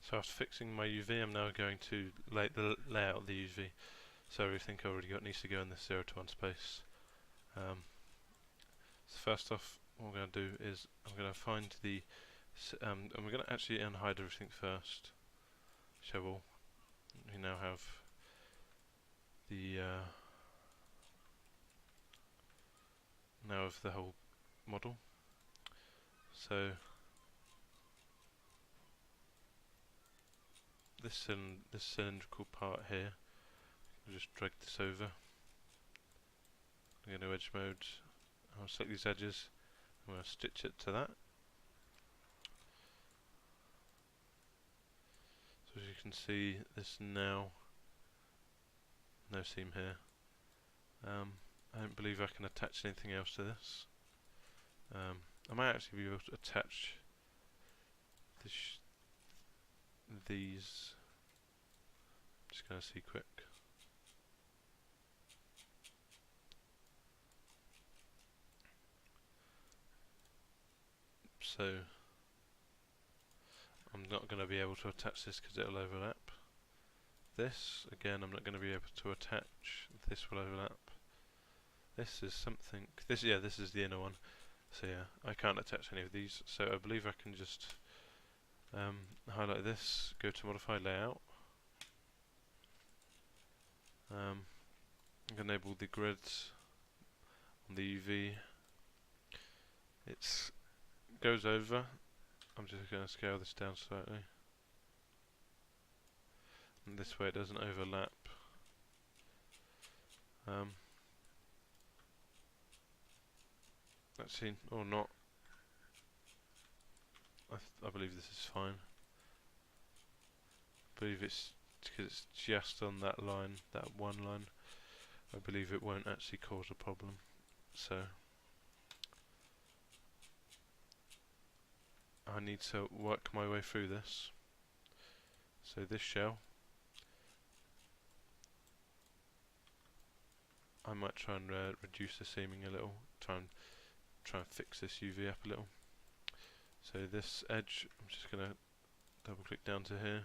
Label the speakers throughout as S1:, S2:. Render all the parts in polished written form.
S1: So after fixing my UV, I'm now going to lay out the UV. So everything I've already got needs to go in this 0 to 1 space. So first off, what I'm going to do is I'm going to find the and we're going to actually unhide everything first. Show all. We now have the now of the whole model. So this cylindrical part here, I'll just drag this over. I'm going to edge mode. I'll select these edges. I'm going to stitch it to that. So as you can see, there's now no seam here. I don't believe I can attach anything else to this. I might actually be able to attach these. Just going to see quick. So I'm not going to be able to attach this because it'll overlap. This, again, I'm not going to be able to attach. This will overlap. This is something. This is the inner one. So yeah, I can't attach any of these. So I believe I can just highlight this, go to modify layout. Enable the grids on the UV. It goes over. I'm just going to scale this down slightly. And this way it doesn't overlap. Actually, or not. I believe this is fine. I believe it's because it's just on that line, that one line. I believe it won't actually cause a problem. So I need to work my way through this. So this shell, I might try and reduce the seaming a little. Try and fix this UV up a little. So this edge, I'm just going to double click down to here.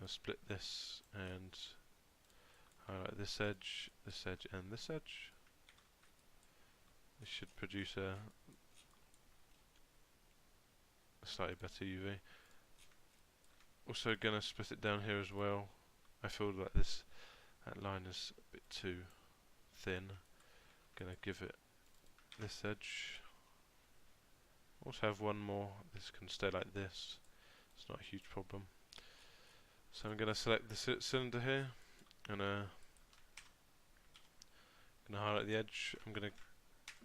S1: I'll split this and highlight this edge, and this edge. This should produce a slightly better UV. Also going to split it down here as well. I feel like that line is a bit too thin. Going to give it this edge. Also have one more. This can stay like this. It's not a huge problem. So I'm going to select the cylinder here, and going to highlight the edge. I'm going to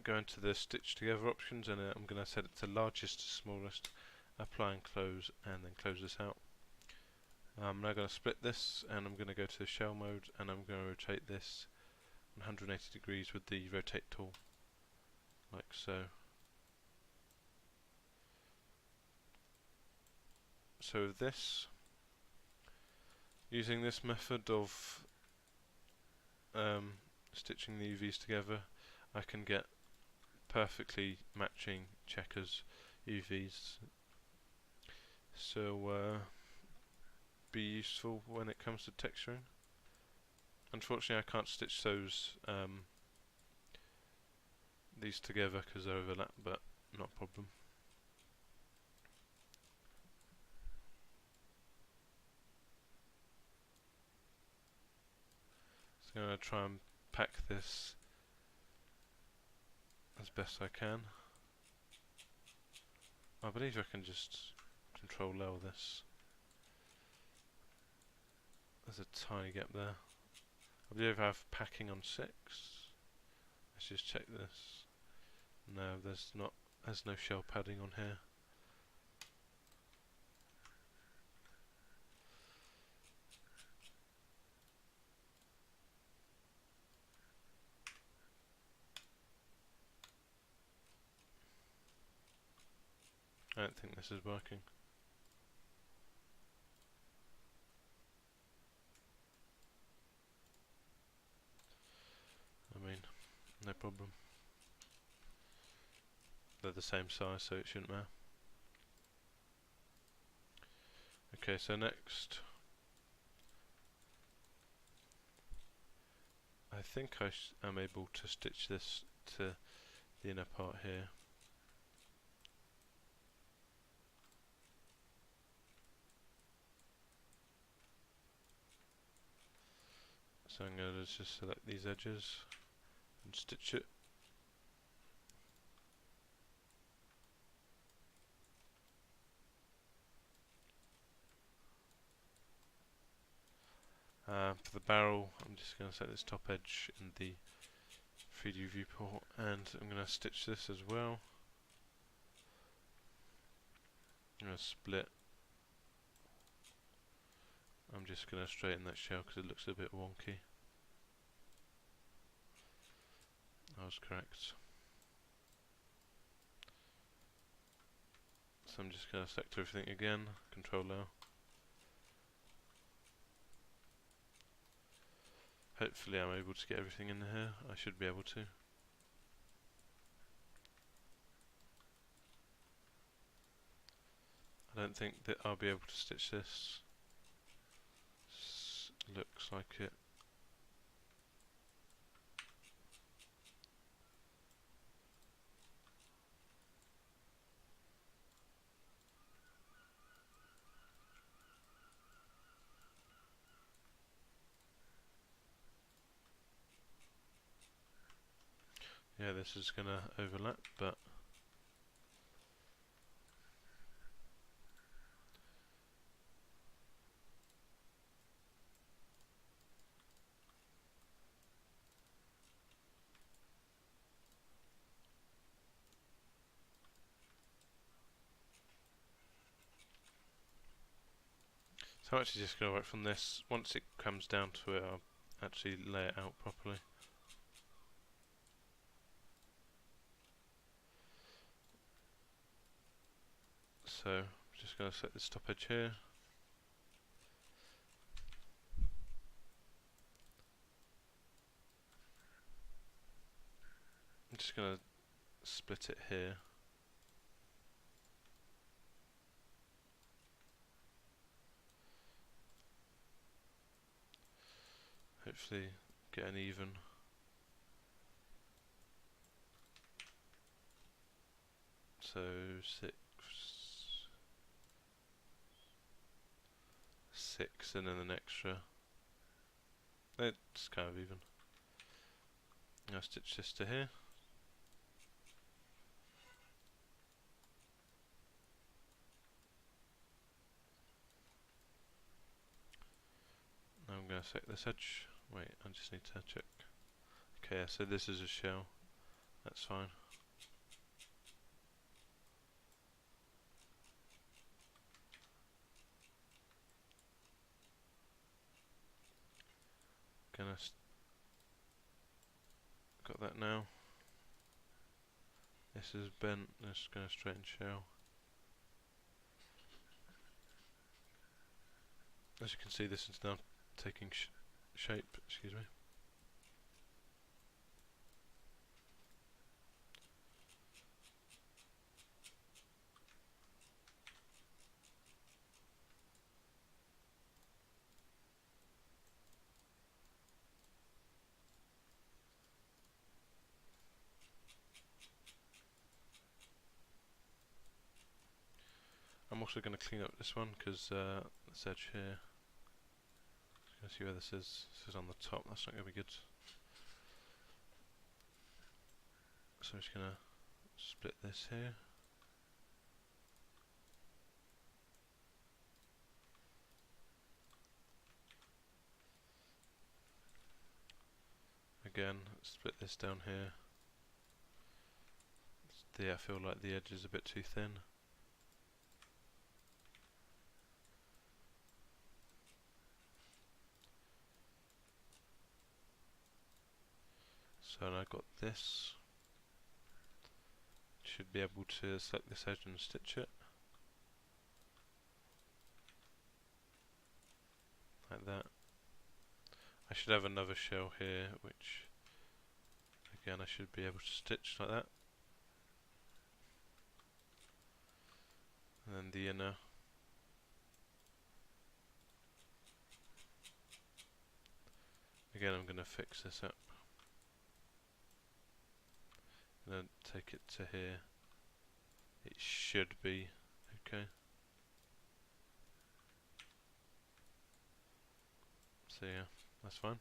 S1: go into the stitch together options, and I'm going to set it to largest to smallest. Apply and close, and then close this out. I'm now going to split this, and I'm going to go to shell mode, and I'm going to rotate this 180 degrees with the rotate tool, like so. So this, using this method of stitching the UVs together, I can get perfectly matching checkers UVs. So be useful when it comes to texturing. Unfortunately, I can't stitch these together because they overlap, but not a problem. So I'm going to try and pack this as best I can. I believe I can just control L this. There's a tiny gap there. I believe I have packing on 6. Let's just check this. No, there's no shell padding on here. I don't think this is working. I mean, no problem. They're the same size, so it shouldn't matter. Okay, so next, I think I am able to stitch this to the inner part here. So I'm going to just select these edges and stitch it. For the barrel, I'm just going to set this top edge in the 3D viewport, and I'm going to stitch this as well. I'm going to split. I'm just going to straighten that shell because it looks a bit wonky. I was correct. So I'm just going to select everything again, Control L. Hopefully I'm able to get everything in here. I should be able to. I don't think that I'll be able to stitch this. Looks like it. Yeah, this is going to overlap, but so I'm actually just going to work from this. Once it comes down to it, I'll actually lay it out properly. So I'm just going to set this top edge here. I'm just going to split it here. Hopefully get an even. So 6 and then an extra. It's kind of even. I'll stitch this to here. Now I'm going to select this edge. Wait, I just need to check. Okay, so this is a shell. That's fine. Got that now. This is bent. Let's go straighten shell. As you can see, this is now taking shape. Excuse me. I'm also going to clean up this one because this edge here. You can see where this is. This is on the top. That's not going to be good. So I'm just going to split this here. Again, split this down here. I feel like the edge is a bit too thin. So now I've got this. Should be able to select this edge and stitch it. Like that. I should have another shell here, which again I should be able to stitch like that. And then the inner. Again, I'm going to fix this up. I'm going to take it to here. It should be okay. So yeah, that's fine.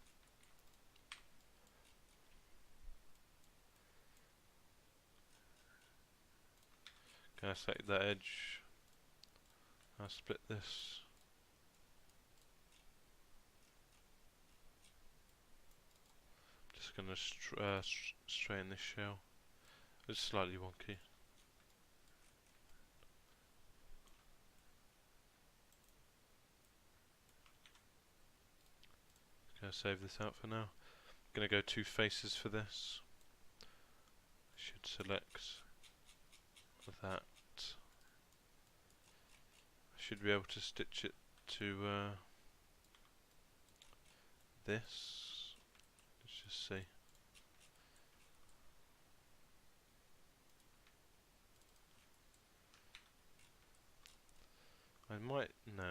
S1: Can I select that edge? I'll split this. Just going to straighten this shell. It's slightly wonky. Gonna save this out for now. Gonna go 2 faces for this. Should select that. Should be able to stitch it to this. Let's just see. I might, no.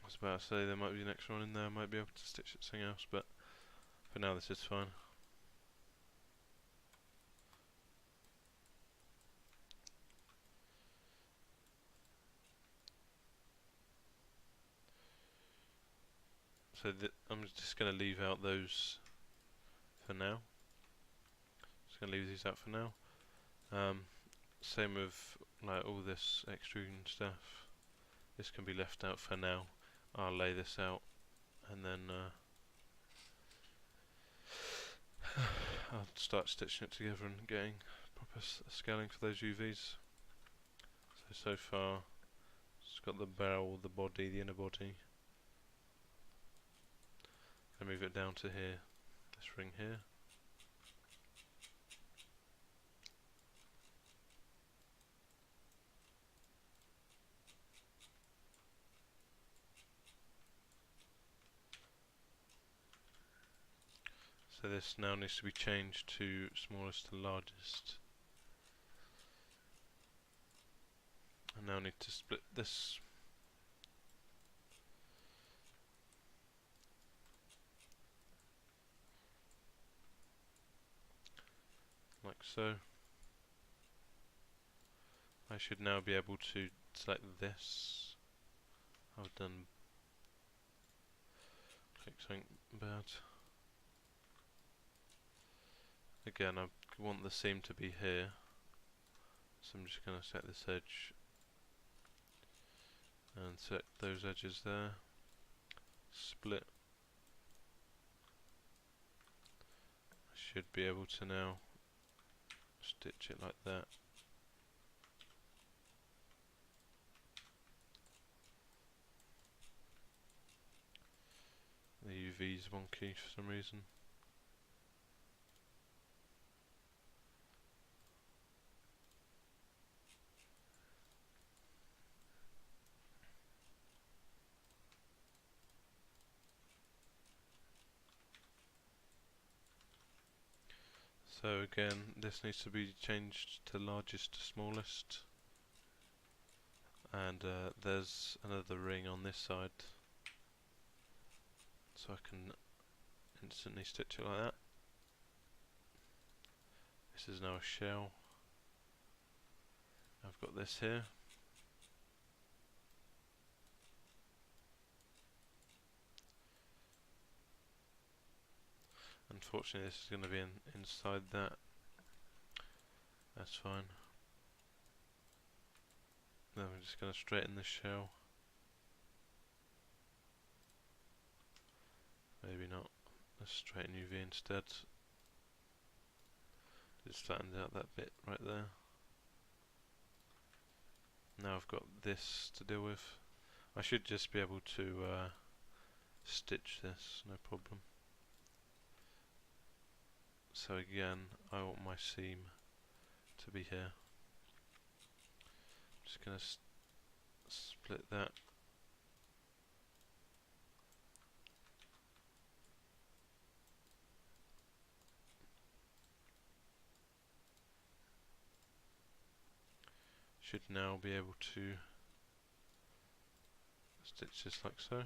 S1: I was about to say there might be an extra one in there, I might be able to stitch it something else, but for now this is fine. So I'm just going to leave out those for now. Just going to leave these out for now. Same with like all this extrusion stuff. This can be left out for now. I'll lay this out and then I'll start stitching it together and getting proper scaling for those UVs. So far it's got the barrel, the body, the inner body. I'll move it down to here, this ring here. So this now needs to be changed to smallest to largest. I now need to split this. Like so. I should now be able to select this. I've done click something bad. Again, I want the seam to be here, so I'm just going to set this edge and set those edges there. Split. I should be able to now stitch it like that. The UV is wonky for some reason. So again, this needs to be changed to largest to smallest. And there's another ring on this side, so I can instantly stitch it like that. This is now a shell. I've got this here. Unfortunately this is going to be inside that. That's fine. Then I'm just going to straighten the shell. Maybe not. Let's straighten UV instead. Just flattened out that bit right there. Now I've got this to deal with. I should just be able to stitch this, no problem. So again, I want my seam to be here. I'm just going to split that. Should now be able to stitches like so.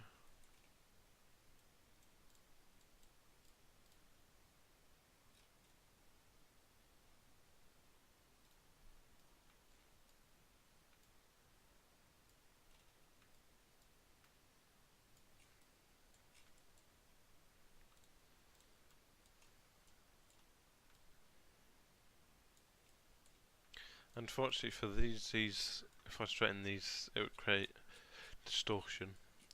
S1: Unfortunately for these, if I straighten these, it would create distortion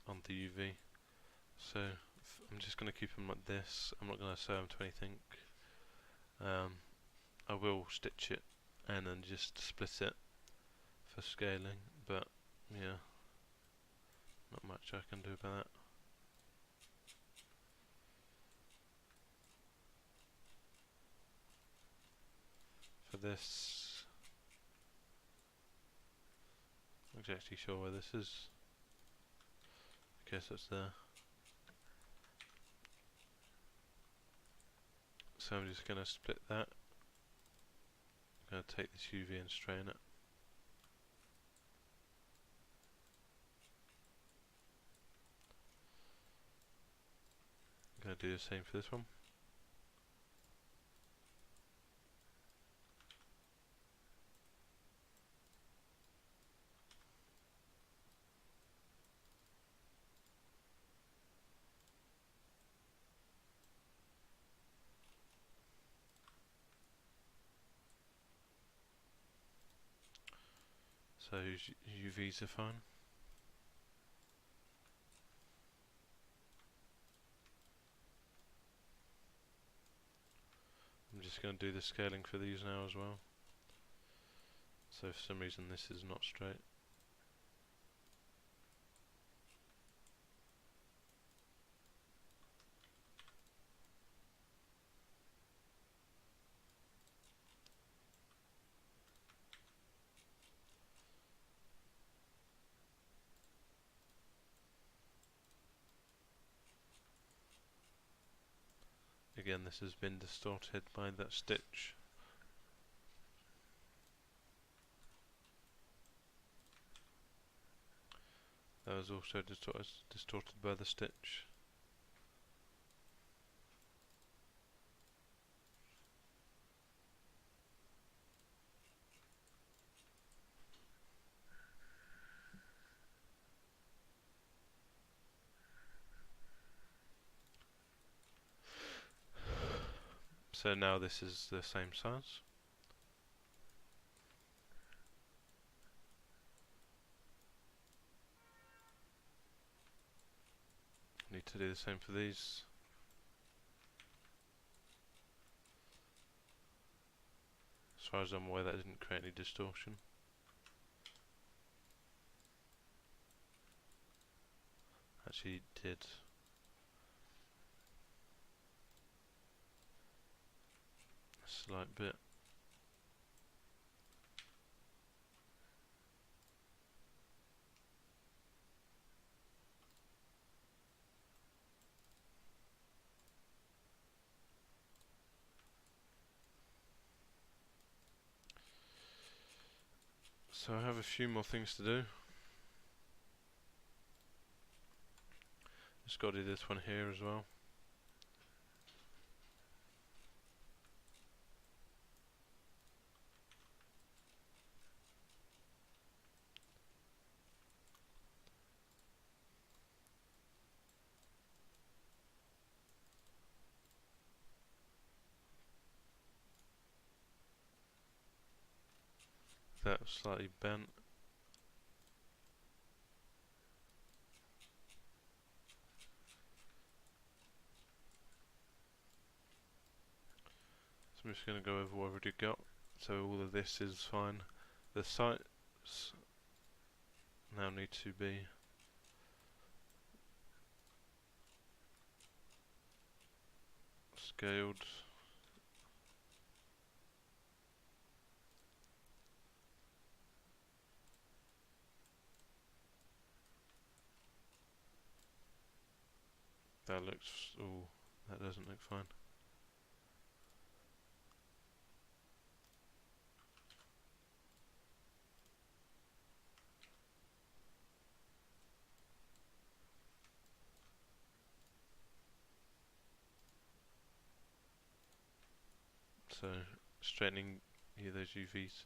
S1: on the UV. So I'm just going to keep them like this. I'm not going to sew them to anything. I will stitch it and then just split it for scaling, but yeah, not much I can do about that. For this, I'm not actually sure where this is. I guess it's there. So I'm just going to split that. I'm going to take this UV and straighten it. I'm going to do the same for this one. So UVs are fine. I'm just going to do the scaling for these now as well. So for some reason this is not straight. Again, this has been distorted by that stitch. That was also distorted by the stitch. So now this is the same size. Need to do the same for these. As far as I'm aware, that didn't create any distortion. Actually, it did. A slight bit. So I have a few more things to do. Just got to do this one here as well. That was slightly bent. So I'm just going to go over what I've already got. So all of this is fine. The sights now need to be scaled. That looks, oh, that doesn't look fine. So straightening those UVs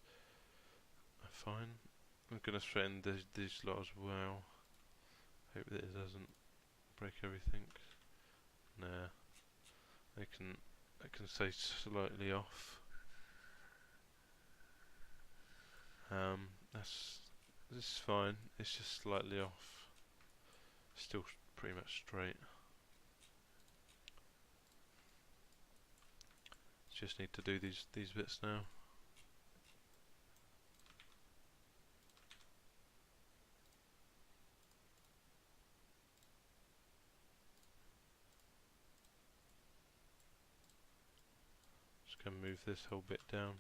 S1: are fine. I'm gonna straighten these lot as well. Hope that it doesn't break everything. Nah, I can stay slightly off. This is fine. It's just slightly off. Still pretty much straight. Just need to do these bits now. Just gonna move this whole bit down.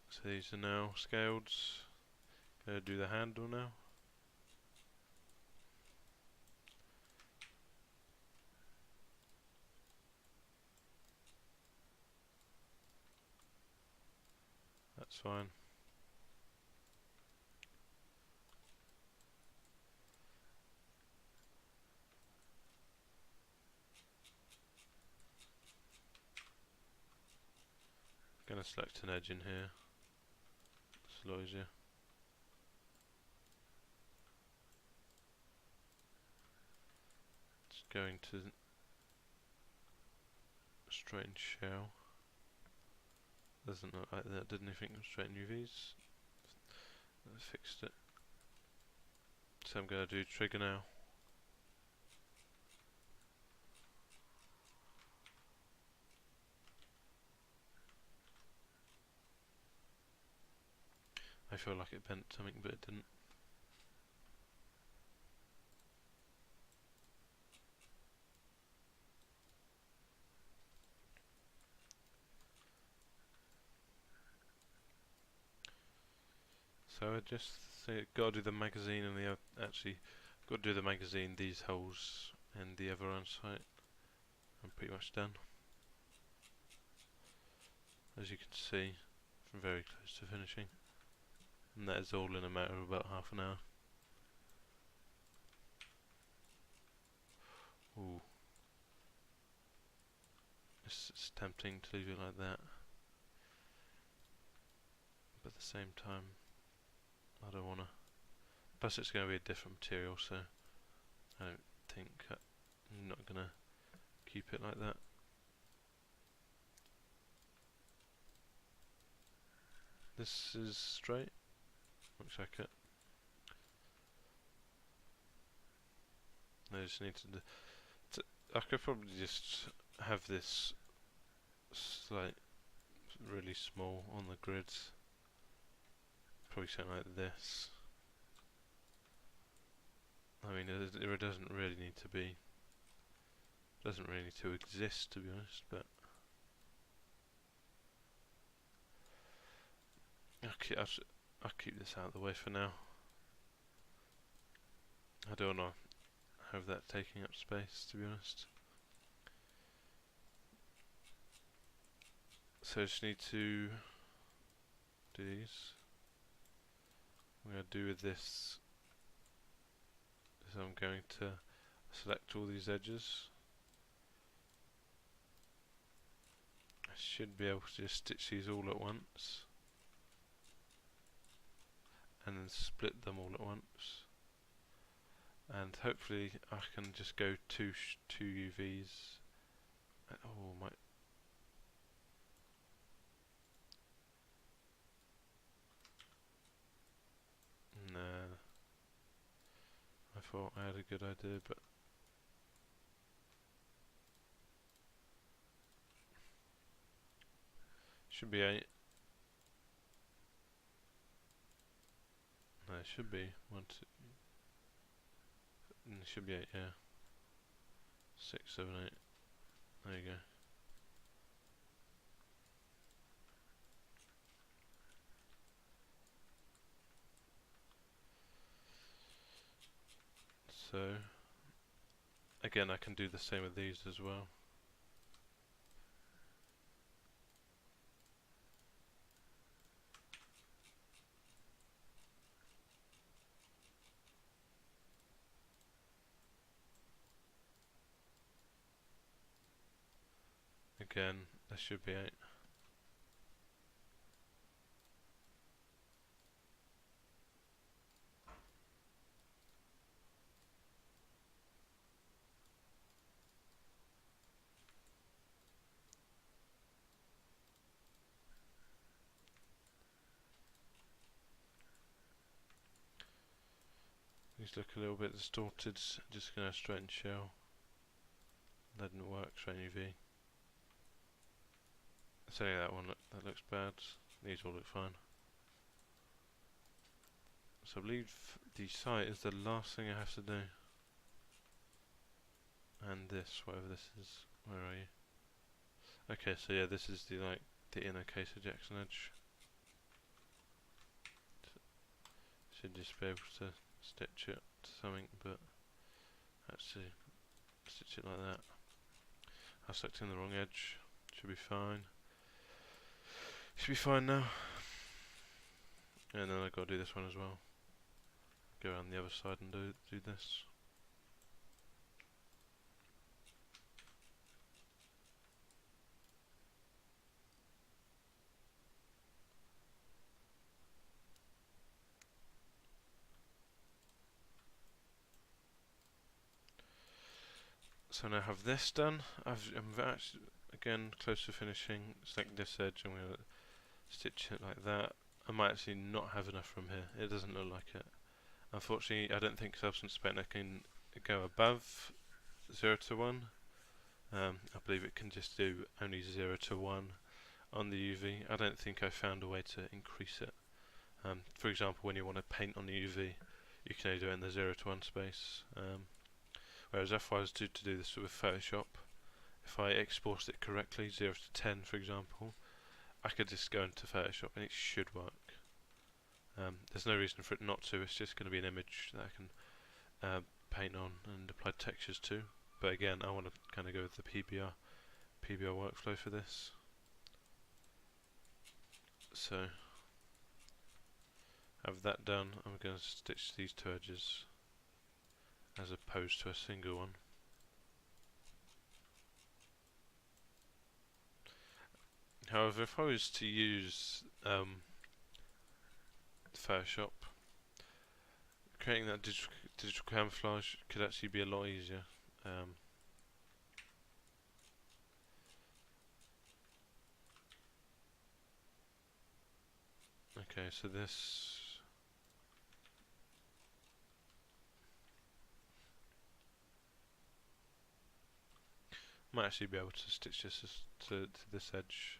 S1: So these are now scaled. Gonna do the handle now. That's fine. Gonna select an edge in here. It's a lot easier. It's going to straighten shell. Doesn't look like that, did anything with straighten UVs. I fixed it. So I'm gonna do trigger now. I feel like it bent something, but it didn't. So I just say gotta do the magazine and the actually gotta do the magazine, these holes and the other on site. I'm pretty much done. As you can see, I'm very close to finishing. And that is all in a matter of about half an hour. Ooh. It's tempting to leave it like that. But at the same time, I don't wanna. Plus it's gonna be a different material, so I don't think I'm not gonna keep it like that. This is straight. Looks like it. I just need I could probably just have this like really small on the grids. Probably something like this. I mean, it doesn't really need to be. Doesn't really need to exist, to be honest. But I'll keep this out of the way for now. I don't want to have that taking up space, to be honest. So I just need to do these. What I'm going to do with this is I'm going to select all these edges. I should be able to just stitch these all at once and then split them all at once, and hopefully I can just go two UVs. Oh my! Nah, I thought I had a good idea, but should be 8. No, it should be 1, 2. It should be 8, yeah. 6, 7, 8. There you go. So again, I can do the same with these as well. again, there should be 8. These look a little bit distorted, just gonna straighten shell. That didn't work, straighten UV. It's only that one that looks bad, these all look fine. So I believe the site is the last thing I have to do. And this, whatever this is, where are you? Okay, so yeah, this is the inner case ejection edge. Should just be able to stitch it to something, but actually stitch it like that. I stuck in the wrong edge. Should be fine. Should be fine now. And then I've got to do this one as well. Go around the other side and do this. So now I have this done. I'm actually again close to finishing. Select this edge. I'm going to stitch it like that. I might actually not have enough from here. It doesn't look like it. Unfortunately, I don't think Substance Painter can go above 0 to 1. I believe it can just do only 0 to 1 on the UV. I don't think I found a way to increase it. For example, when you want to paint on the UV, you can only do it in the 0 to 1 space. Whereas if I was to do this with Photoshop, if I export it correctly, 0 to 10 for example, I could just go into Photoshop and it should work. There's no reason for it not to, it's just going to be an image that I can paint on and apply textures to. But again, I want to kind of go with the PBR workflow for this. So, have that done, I'm going to stitch these two edges as opposed to a single one. However, if I was to use Photoshop, creating that digital camouflage could actually be a lot easier. Okay, so this might actually be able to stitch this to this edge.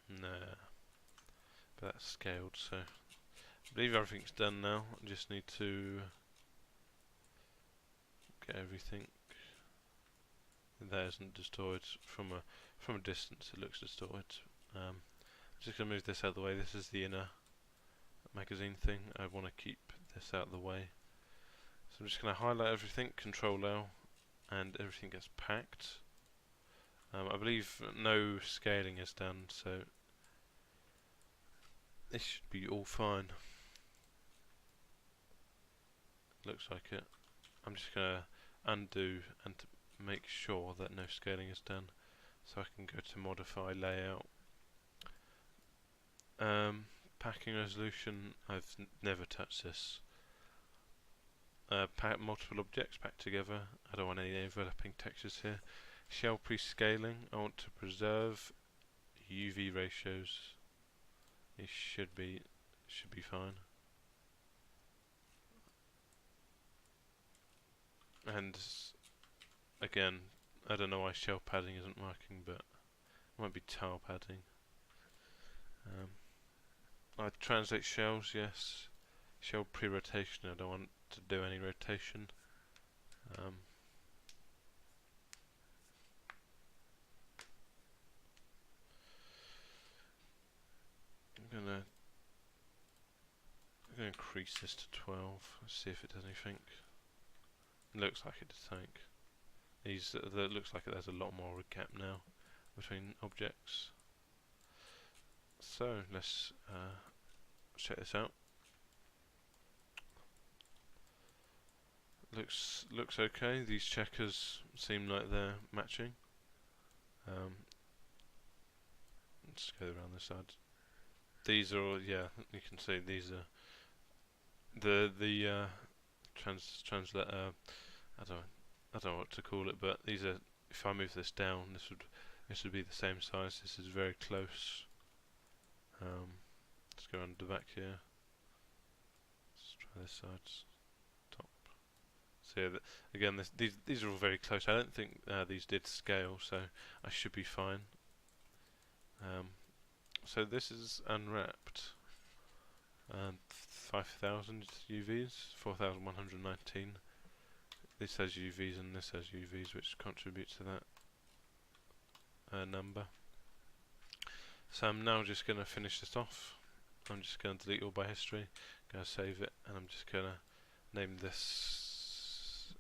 S1: Nah, but that's scaled, so I believe everything's done now. I just need to get everything that isn't distorted. From a distance it looks distorted. I'm just going to move this out of the way. This is the inner magazine thing. I want to keep this out of the way. So I'm just going to highlight everything, Control L, and everything gets packed. I believe no scaling is done, so this should be all fine. Looks like it. I'm just going to undo and make sure that no scaling is done, so I can go to modify layout. Packing resolution, I've never touched this. Pack multiple objects packed together. I don't want any overlapping textures here. Shell pre-scaling, I want to preserve UV ratios. It should be fine. And again, I don't know why shell padding isn't working, but it might be tile padding. I translate shells, yes. Shell pre-rotation, I don't want to do any rotation. I'm gonna increase this to 12. Let's see if it does anything. It looks like it does something. It looks like there's a lot more gap now between objects. So let's check this out. looks okay. These checkers seem like they're matching. Let's go around this side. These are all, yeah, you can see these are the translator. I don't know what to call it, but these are. If I move this down, this would be the same size. This is very close. Let's go around the back here. Let's try this side. Top. So yeah, again, these are all very close. I don't think these did scale, so I should be fine. So this is unwrapped. 5,000 UVs, 4,119. This has UVs and this has UVs, which contributes to that number. So I'm now just going to finish this off. I'm just going to delete all by history, going to save it, and I'm just going to name this.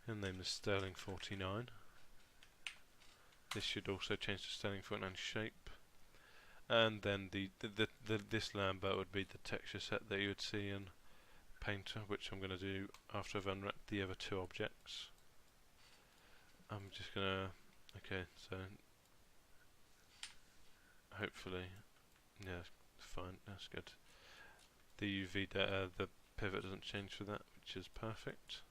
S1: Name this Sterling 49. This should also change to Sterling 49 shape. And then this Lambert would be the texture set that you would see in Painter, which I'm going to do after I've unwrapped the other two objects. I'm just going to, okay, so hopefully, yeah, fine, that's good. The UV data, the pivot doesn't change for that, which is perfect.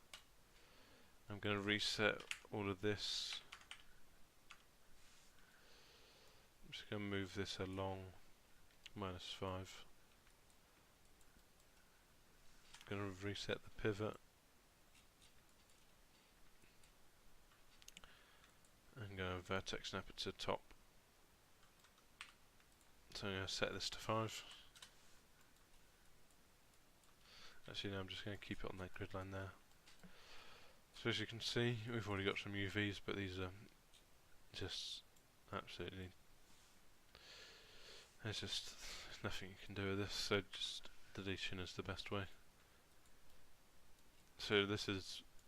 S1: I'm going to reset all of this. I'm just going to move this along -5. Going to reset the pivot and go vertex snap it to the top. So I'm going to set this to 5. Actually, no, I'm just going to keep it on that grid line there. So as you can see, we've already got some UVs, but these are just absolutely. There's just nothing you can do with this, so just deletion is the best way. So this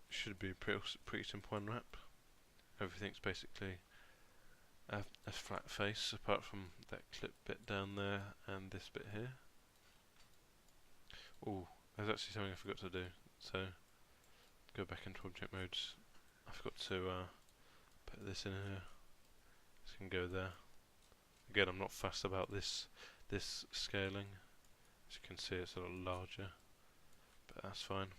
S1: should be pretty simple unwrap. Everything's basically a flat face, apart from that clip bit down there and this bit here. Oh, there's actually something I forgot to do. So go back into object modes. I forgot to put this in here. This can go there. Again, I'm not fussed about this scaling. As you can see, it's a lot larger, but that's fine.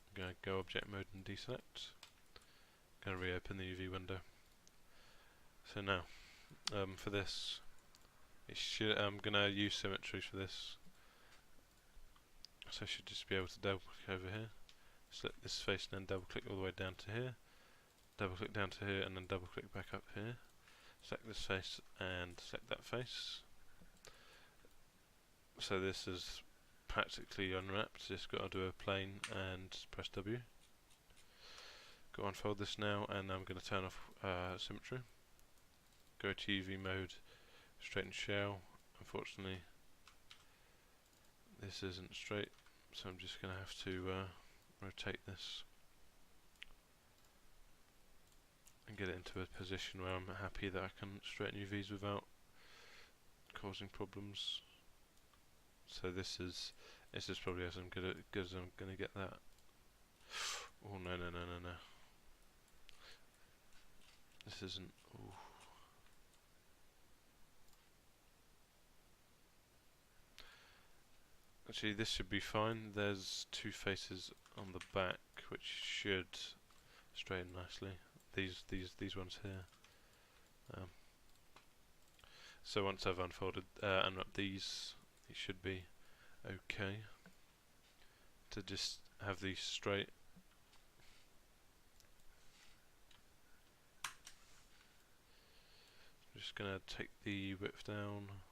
S1: I'm going to go object mode and deselect. I'm going to reopen the UV window. So now, for this, I'm going to use symmetry for this. So I should just be able to double click over here, select this face, and then double click all the way down to here. Double click down to here, and then double click back up here. Select this face and select that face. So this is practically unwrapped. Just got to do a plane and press W. Go unfold this now, and I'm going to turn off symmetry. Go to UV mode, straighten shell. Unfortunately, this isn't straight, so I'm just going to have to rotate this and get it into a position where I'm happy that I can straighten UVs without causing problems. So this is probably as good as I'm going to get that. Oh no. This isn't. Ooh. Actually, this should be fine. There's two faces on the back which should straighten nicely. These ones here. So once I've unwrapped these, it should be okay to just have these straight. I'm just gonna take the width down.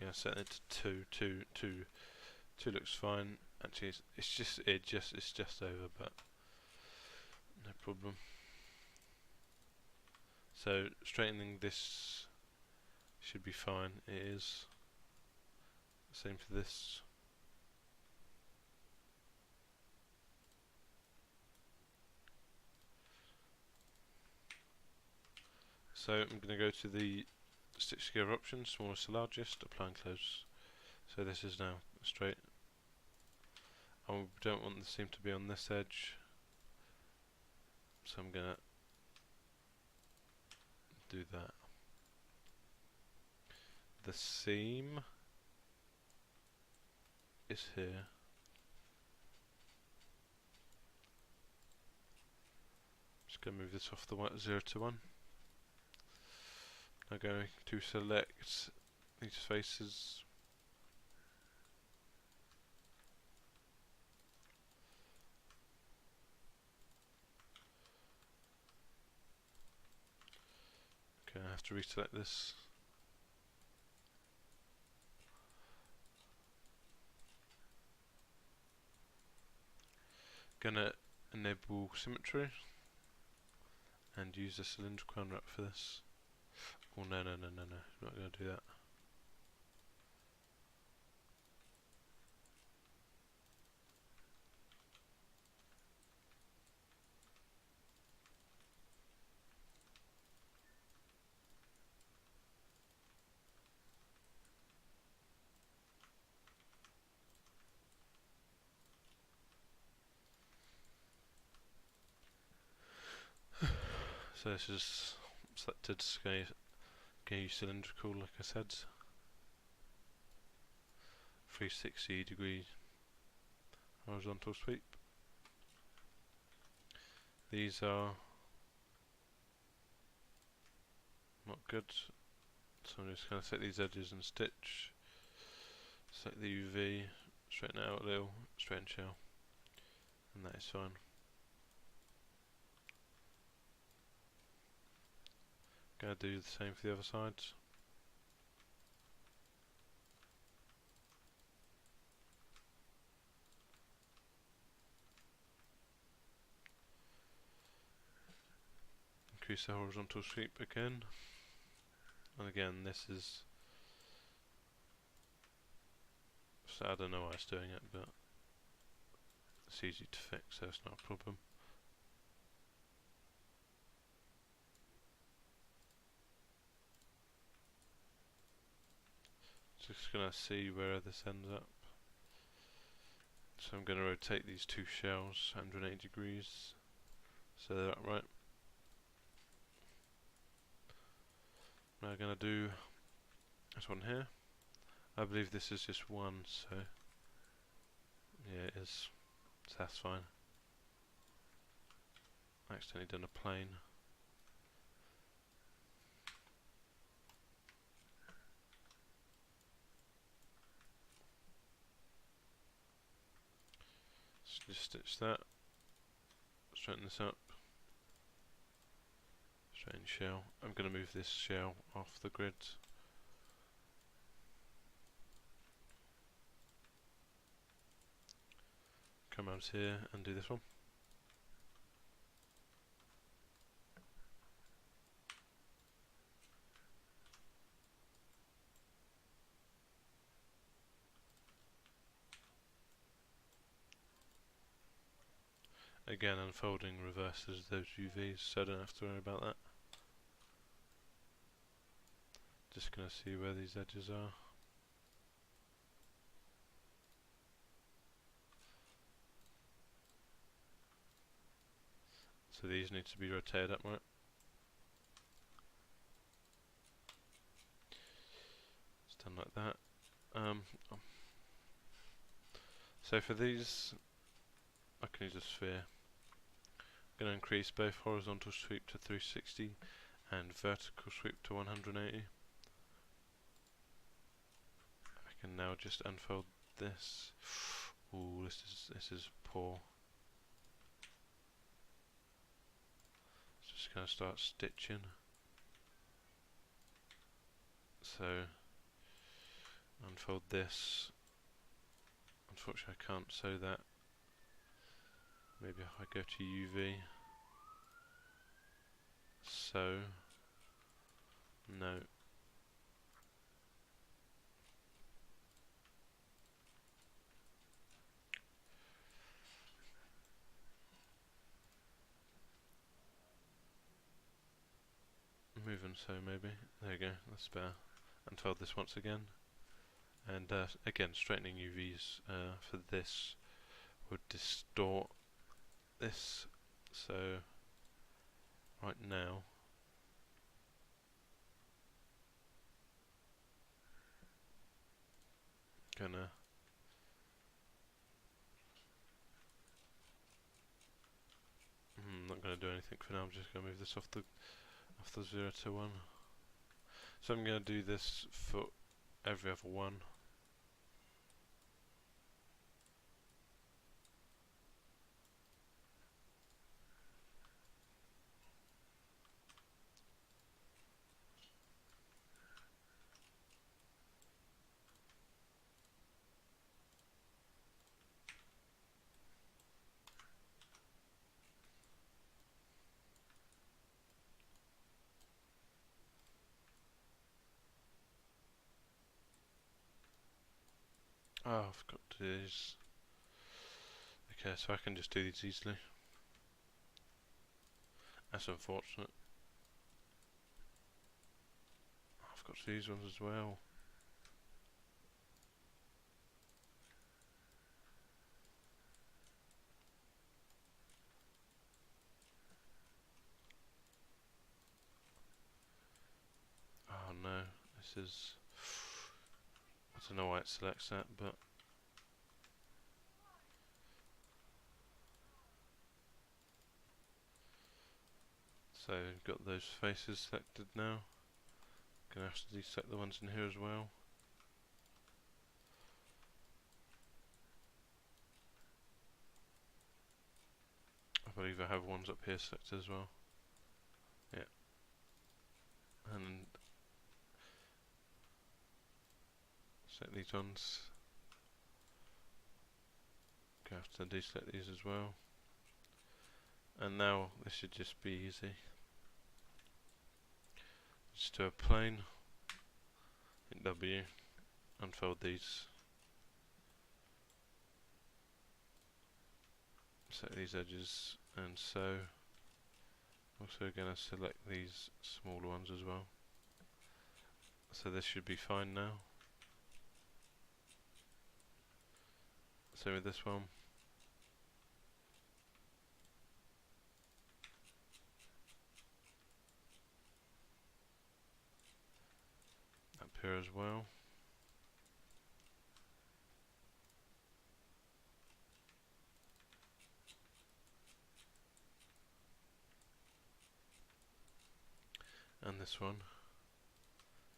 S1: Yeah, set it to 2. 2 looks fine. Actually, it's just over, but no problem. So straightening this should be fine. It is. Same for this. So I'm going to go to the stitch together option, smallest to largest, apply and close. So this is now straight. And we don't want the seam to be on this edge, so I'm gonna do that. The seam is here. Just gonna move this off the 0 to 1. Now going to select these faces. Okay, I have to reselect this. Gonna enable symmetry and use the cylindrical unwrap for this. Oh no, not gonna do that. So this is selected scale cylindrical, like I said. 360-degree horizontal sweep. These are not good, so I'm just going to set these edges and stitch. Select the UV, straighten it out a little, straighten shell, and that is fine. Gonna do the same for the other sides. Increase the horizontal sweep again, and again this is, so I don't know why it's doing it, but it's easy to fix, so it's not a problem. Just gonna see where this ends up. So I'm gonna rotate these two shells 180 degrees, so they're upright. Now I'm gonna do this one here. I believe this is just one, so yeah, it is. So that's fine. I accidentally done a plane. So just stitch that, straighten this up, straighten shell. I'm going to move this shell off the grid. Come out here and do this one. Again, unfolding reverses those UVs, so I don't have to worry about that. Just going to see where these edges are. So these need to be rotated upward. It's done like that. So for these, I can use a sphere. I'm going to increase both horizontal sweep to 360 and vertical sweep to 180. I can now just unfold this. Ooh, this is poor. Just going to start stitching. So unfold this. Unfortunately, I can't sew that. Maybe if I go to UV. So no. Moving and so maybe. There you go, that's better. Unfold this once again. And again, straightening UVs for this would distort this. So right now, not gonna do anything for now. I'm just gonna move this off the 0 to 1. So I'm gonna do this for every other one. Oh, I forgot to do these. Okay, so I can just do these easily. That's unfortunate. Oh, I've got to do these ones as well. Oh no, this is... I don't know why it selects that, but... So, got those faces selected now. Gonna have to deselect the ones in here as well. I believe I have ones up here selected as well. Yeah. And select these ones. Gonna have to deselect these as well. And now this should just be easy. Just do a plane, hit W, unfold these. Set these edges, and so also going to select these smaller ones as well. So this should be fine now. So with this one, up here as well. And this one.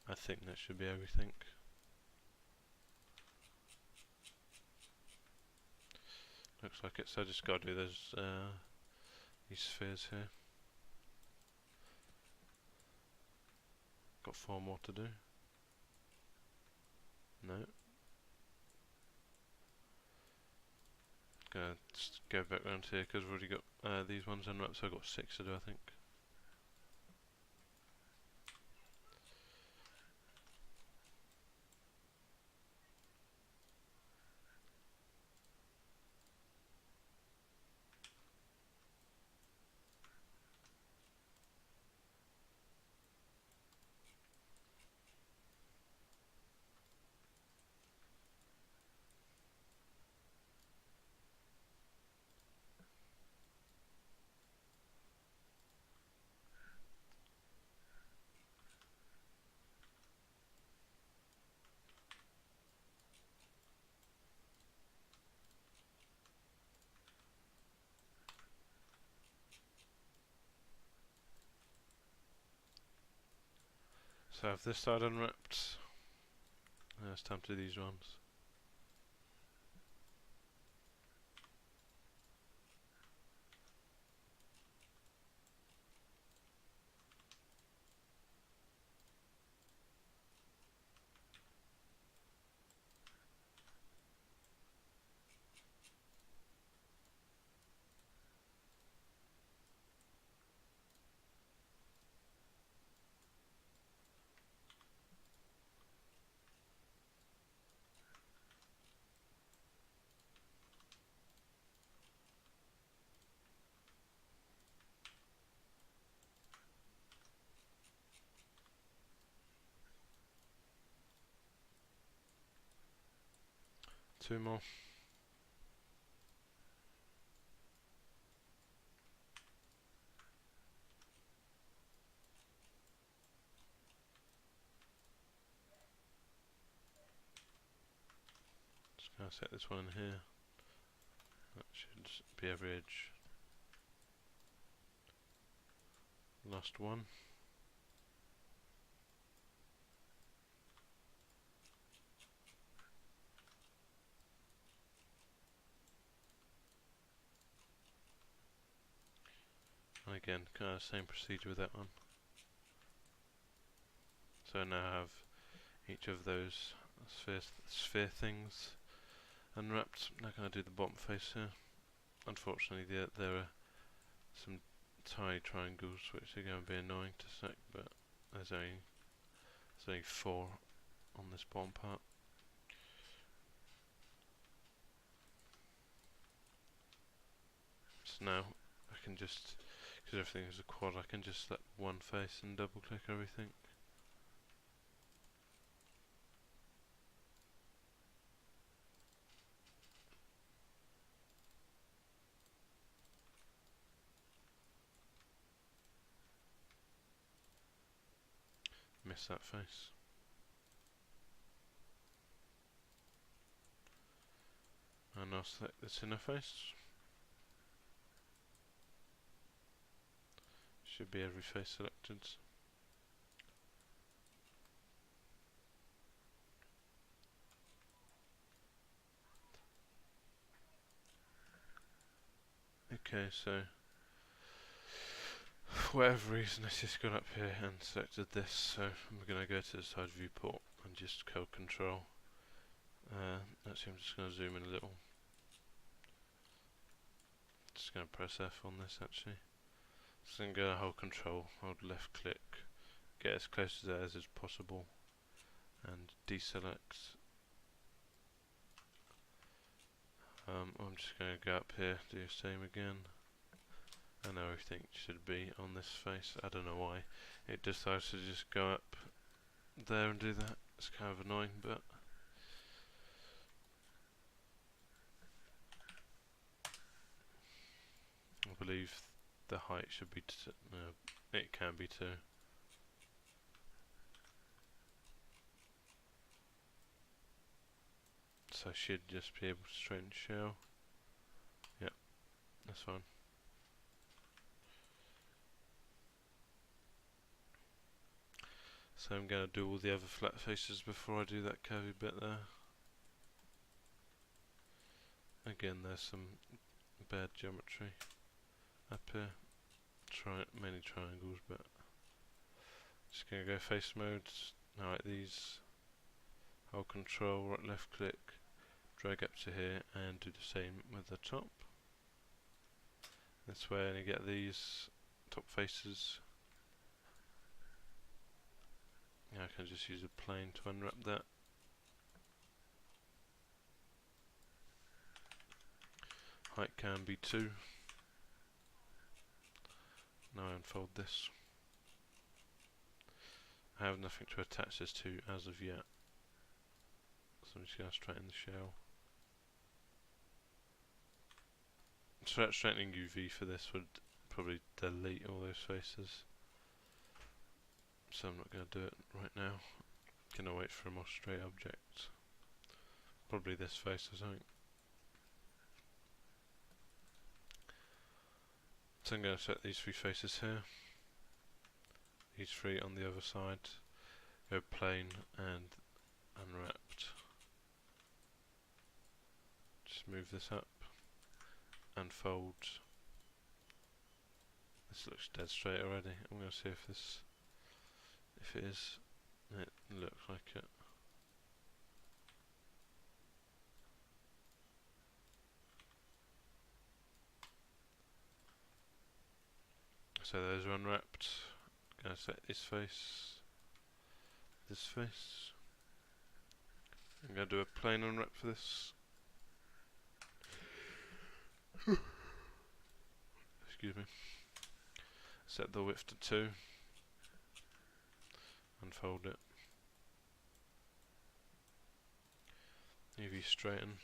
S1: I think that should be everything. Looks like it, so I just got to do those these spheres here. Got 4 more to do. No. Gonna just go back around here because we've already got these ones unwrapped, so I've got 6 to do, I think. So I have this side unwrapped. Now it's time to do these ones. 2 more. Just gonna set this one in here. That should be every edge. Last one. And again, kind of same procedure with that one. So now I have each of those sphere things unwrapped. I'm not going to do the bottom face here. Unfortunately, there are some tiny triangles which are going to be annoying to sec, but there's only 4 on this bottom part. So now I can just, because everything is a quad, I can just select one face and double click everything. Miss that face. And I'll select this inner face. Should be every face selected. Okay, so for whatever reason it's just got up here and selected this, so I'm going to go to the side viewport and just hold control. Actually I'm just going to zoom in a little. Just going to press F on this actually. So I'm going to hold control, hold left click, get as close to there as possible and deselect. I'm just going to go up here, do the same again. And everything should be on this face. I don't know why it decides to just go up there and do that. It's kind of annoying, but I believe the height should be it can be 2. So I should just be able to straighten shell. Yep, that's fine. So I'm going to do all the other flat faces before I do that curvy bit there. Again, there's some bad geometry up here. Many triangles, but just going to go face mode. Now like these, hold control, right left click, drag up to here and do the same with the top. This way and you get these top faces. I can just use a plane to unwrap that. Height can be 2. Now I unfold this. I have nothing to attach this to as of yet, so I'm just going to straighten the shell. Straightening UV for this would probably delete all those faces, so I'm not going to do it right now. Going to wait for a more straight object, probably this face or something. So I'm going to set these 3 faces here, these 3 on the other side, go plane and unwrapped. Just move this up, unfold. This looks dead straight already. I'm going to see if it is. It looks like it. So those are unwrapped. Gonna set this face, this face. I'm gonna do a plane unwrap for this. Excuse me. Set the width to 2. Unfold it. UV straighten.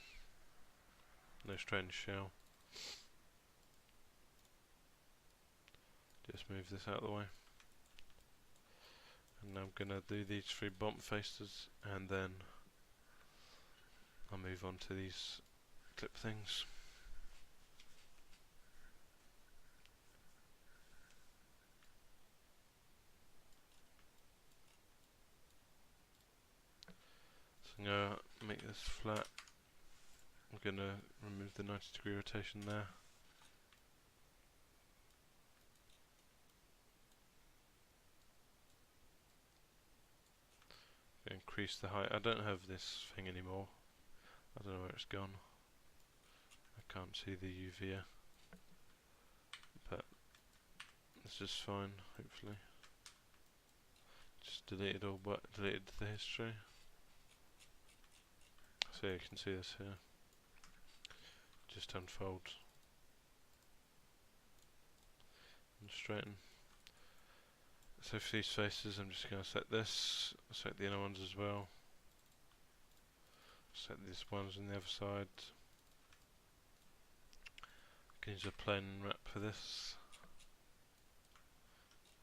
S1: No straighten shell. Just move this out of the way. And I'm gonna do these 3 bump faces, and then I'll move on to these clip things. So I'm gonna make this flat. I'm gonna remove the 90-degree rotation there. Increase the height. I don't have this thing anymore. I don't know where it's gone. I can't see the UV, but this is fine, hopefully. Just deleted all but deleted the history. So you can see this here. Just unfold and straighten. So for these faces I'm just going to set this, set the inner ones as well. Set these ones on the other side. I can use a plain wrap for this.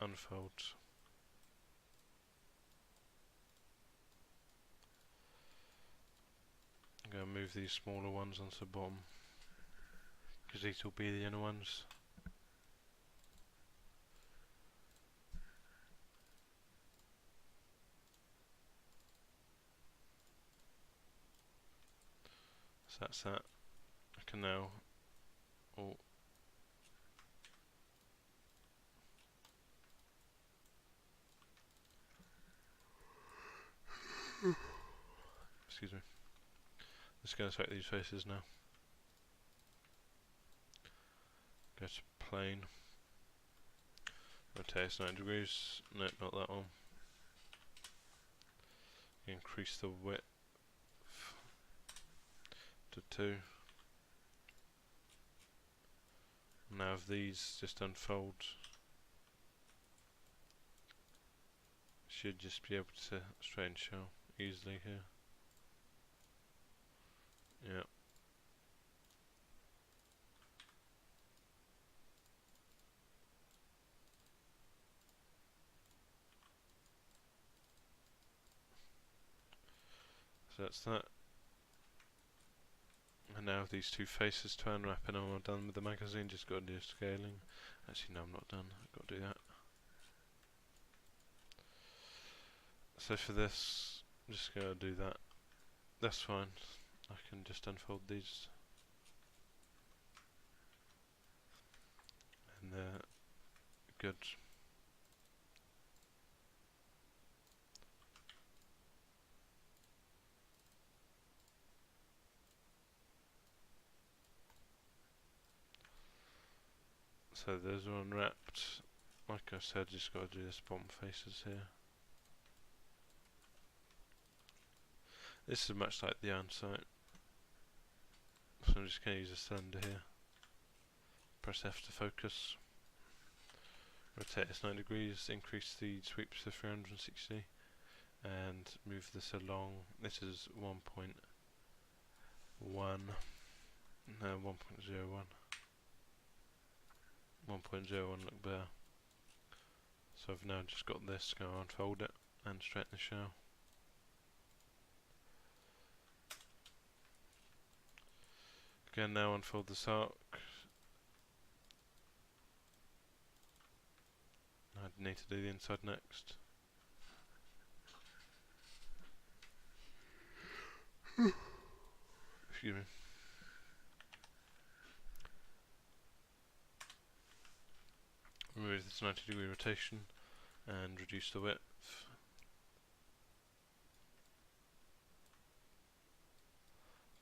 S1: Unfold. I'm going to move these smaller ones onto the bottom, because these will be the inner ones. So that's that. I can now excuse me. Just going to select these faces now. Go to plane. Rotate 90 degrees. Nope, not that one. Increase the width to 2. Now if these just unfold, should just be able to straighten shell easily here. Yeah. So that's that. And now if these 2 faces turn wrapping, and I'm done with the magazine. Just got to do scaling. Actually no, I'm not done. I've got to do that. So for this, I'm just going to do that. That's fine. I can just unfold these. And they're good. So those are unwrapped. Like I said, just got to do this bottom faces here. This is much like the iron sight. So I'm just going to use a cylinder here. Press F to focus. Rotate this 90 degrees, increase the sweeps to 360, and move this along. This is 1.1, no, 1.01. 1.01 look better. So I've now just got this, go unfold it and straighten the shell. Again, now unfold this arc. I need to do the inside next. Excuse me. Remove this 90-degree rotation and reduce the width.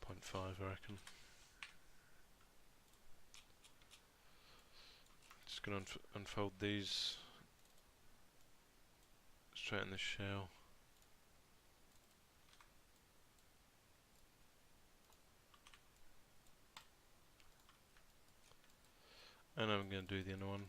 S1: 0.5 I reckon. Just going to unfold these, straighten the shell. And I'm going to do the inner one.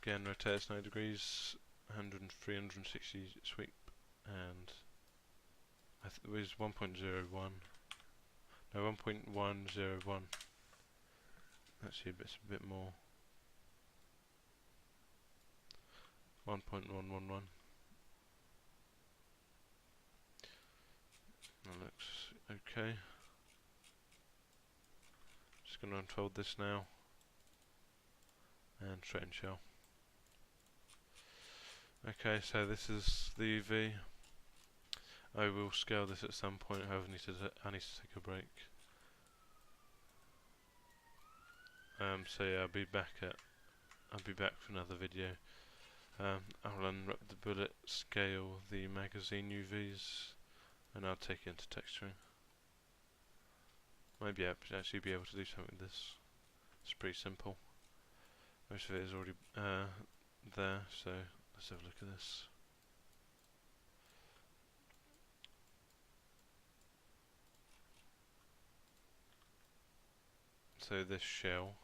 S1: again rotate 90 degrees, 360 sweep, and it was 1.01. No, 1.101. Actually, it's a bit more. 1.111. That looks okay. Just going to unfold this now and straighten shell. Okay, so this is the UV. I will scale this at some point. However, I need to take a break. So yeah, I'll be back for another video. I'll unwrap the bullet, scale the magazine UVs, and I'll take it into texturing. Maybe I'll actually be able to do something with this. It's pretty simple. Most of it is already there, so let's have a look at this. So this shell,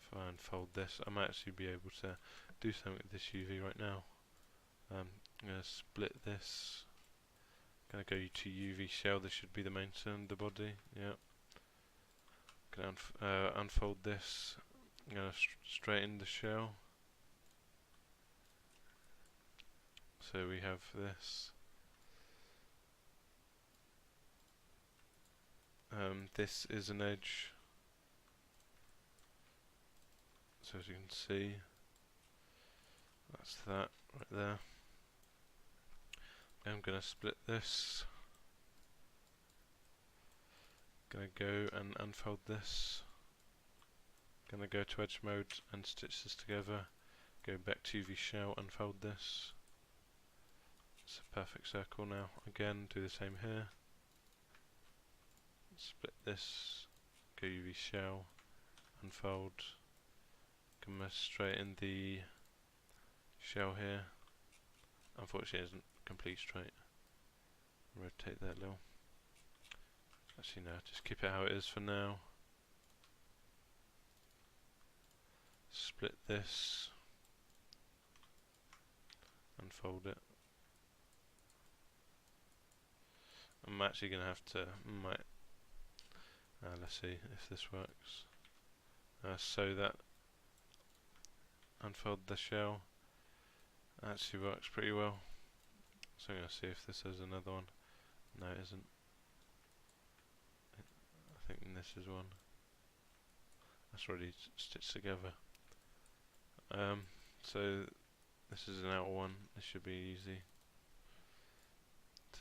S1: if I unfold this, I might actually be able to do something with this UV right now. I'm going to split this. Going to go to UV shell. This should be the main center of the body. Yeah. Going to unfold this. I'm going to straighten the shell. So we have this. This is an edge. So as you can see, that's that right there. I'm going to split this. Going to go and unfold this. Going to go to edge mode and stitch this together. Go back to UV shell, unfold this. It's a perfect circle now. Again, do the same here. Split this. Go UV shell, unfold. Come straighten the shell here. Unfortunately, it isn't complete straight. Rotate that a little. Actually, no, just keep it how it is for now. Split this. Unfold it. I'm actually going to have to, let's see if this works. So that unfold the shell actually works pretty well. So I'm going to see if this is another one. No, it isn't. I think this is one. That's already stitched together. So this is an outer one. This should be easy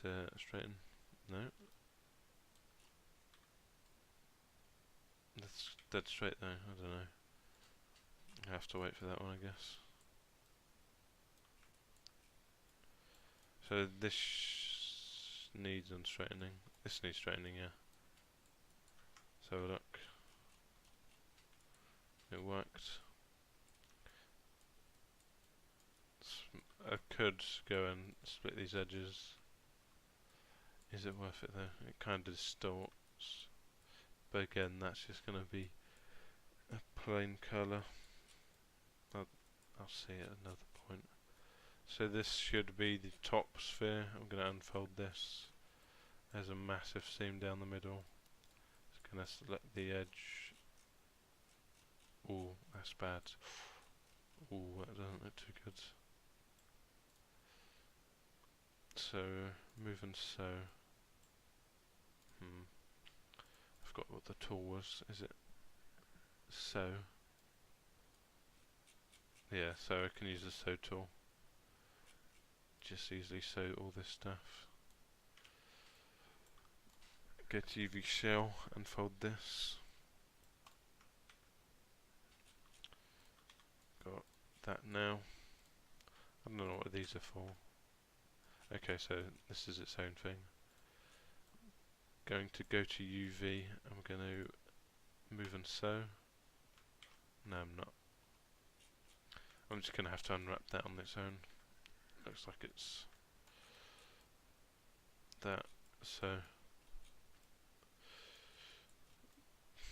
S1: to straighten. No. That's dead straight though. I don't know. I have to wait for that one, I guess. So this needs unstraightening. This needs straightening, yeah. So look, it worked. I could go and split these edges. Is it worth it though? It kind of distorts. But again, that's just going to be a plain colour. I'll see at another point. So this should be the top sphere. I'm going to unfold this. There's a massive seam down the middle. It's going to select the edge. Ooh, that's bad. Ooh, that doesn't look too good. So, move and sew. I forgot what the tool was. Is it sew? Yeah, so I can use the sew tool. Just easily sew all this stuff. Go to UV shell, unfold this. Got that now. I don't know what these are for. Okay, so this is its own thing. Going to go to UV. I'm going to move and sew. No, I'm not. I'm just going to have to unwrap that on its own. Looks like it's that. So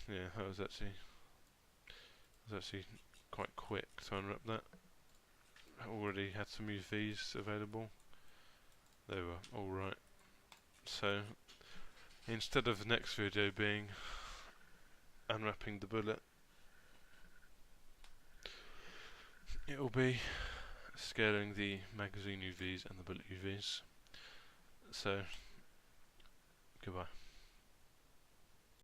S1: yeah, that was actually quite quick to unwrap that. I already had some UVs available. They were alright. So instead of the next video being unwrapping the bullet, it will be scaling the magazine UVs and the bullet UVs. So, goodbye.